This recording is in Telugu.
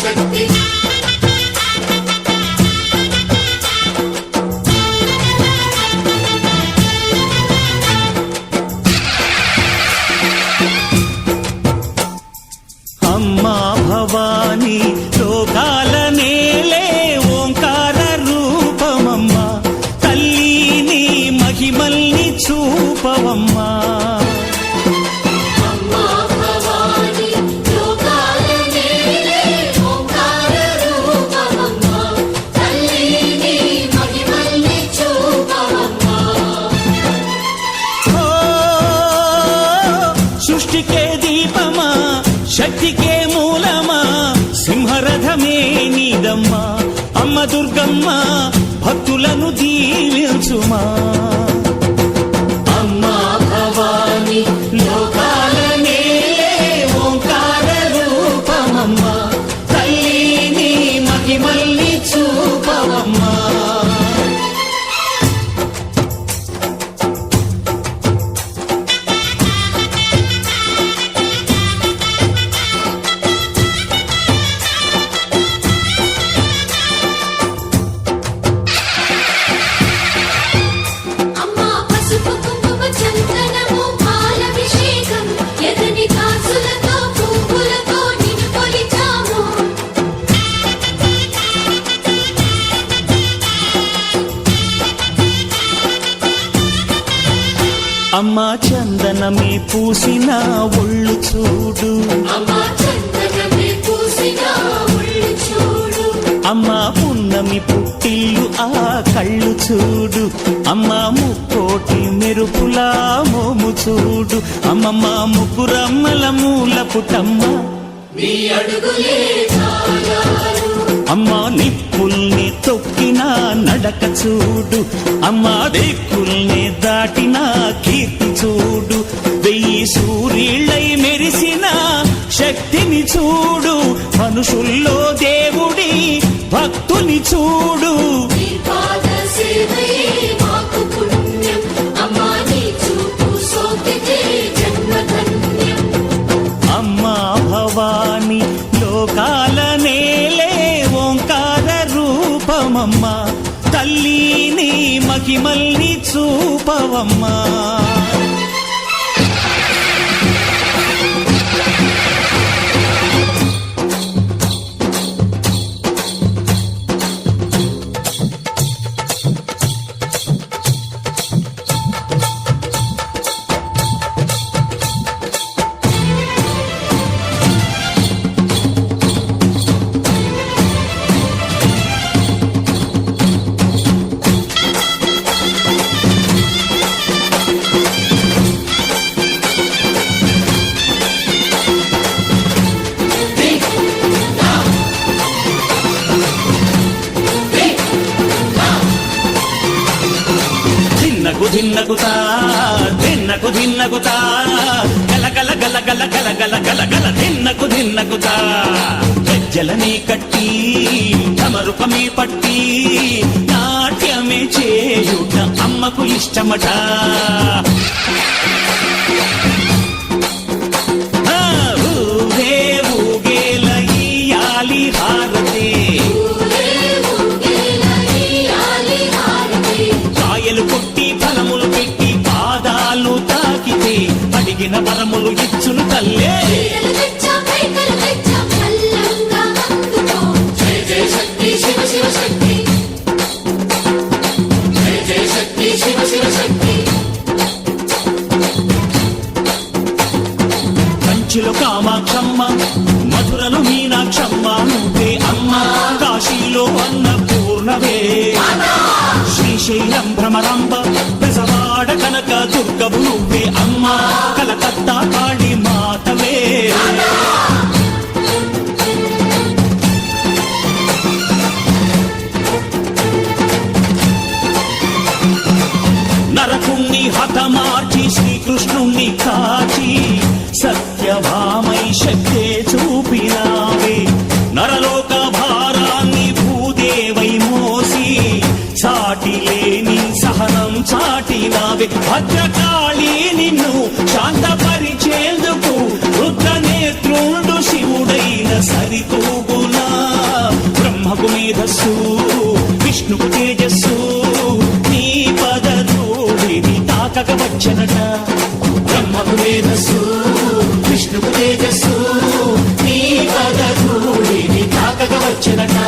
శక్తి అమ్మా భవాని లోకాల నేలే ఓంకార రూపమమ్మా తల్లిని మహిమల్ని చూపవమ్మా సృష్టికే దీపమా శక్తికే మూలమా సింహరథమే నీదమ్మా అమ్మ దుర్గమ్మ భక్తులను దీవించుమా అమ్మా భవాని లోకాల నేలే ఓంకార రూపమమ్మా తల్లిని మహిమల్ని చూపవమ్మా అమ్మా చందనమే పూసిన ఒళ్ళు చూడు అమ్మా పున్నమి పుట్టిల్లు ఆ కళ్ళు చూడు అమ్మా ముక్కోటి మెరుపులా మోము చూడు అమ్మమ్మ ముగ్గురమ్మల మూల పుటమ్మ అమ్మా నిప్పుల్ని తొక్కిన నడక చూడు అమ్మా దిక్కుల్ని దాటిన కీర్తి చూడు వెయ్యి సూర్యుళ్ళై మెరిసిన శక్తిని చూడు మనుషుల్లో దేవుడి భక్తుని చూడు అమ్మా భవాని లోకాల నేలే ఓంకార రూపమమ్మా తల్లిని మహిమల్ని చూపవమ్మా ధిన్నగుతా ధిన్నకు ధిన్నగుతా గల గల గల గల గల గల గల గల ధిన్నగుతా గజ్జలనే కట్టి తమరుపమే పట్టి నాట్యమే చేయుట అమ్మకు ఇష్టమట ఊరే ఊగేల ఇయ్యాలి హారతి కాయలు కొట్టి ఫలములు పెట్టి పాదాలు తాకితే అడిగిన వరములు ఇచ్చును తల్లే కంచిలో కామాక్షమ్మ మధురలు మీనాక్షమ్మ నువ్వే అమ్మ కాశీలో అన్నపూర్ణవే శ్రీశైలం భ్రమరాంబ పెసవాడ కనక దుర్గవు నువ్వే అమ్మ కలకత్తా కాళీ మాతవే నరకుణ్ణి హతమార్చి శ్రీకృష్ణుణ్ణి కాచి సత్యభామై శక్తే చూపినావే నరలోక భారాన్ని భూదేవై మోసి సాటి లేని సహనం చాటినావే భద్రకాళి నిన్ను శాంతపరిచేందుకు రుద్రనేత్రుండు శివుడైన సరితూగునా మేధస్సు విష్ణువు తేజస్సు నీ పదధూళిని తాకక వచ్చనట బ్రహ్మకు మేధస్సు విష్ణువు తేజస్సు నీ పదధూళిని తాకక వచ్చనట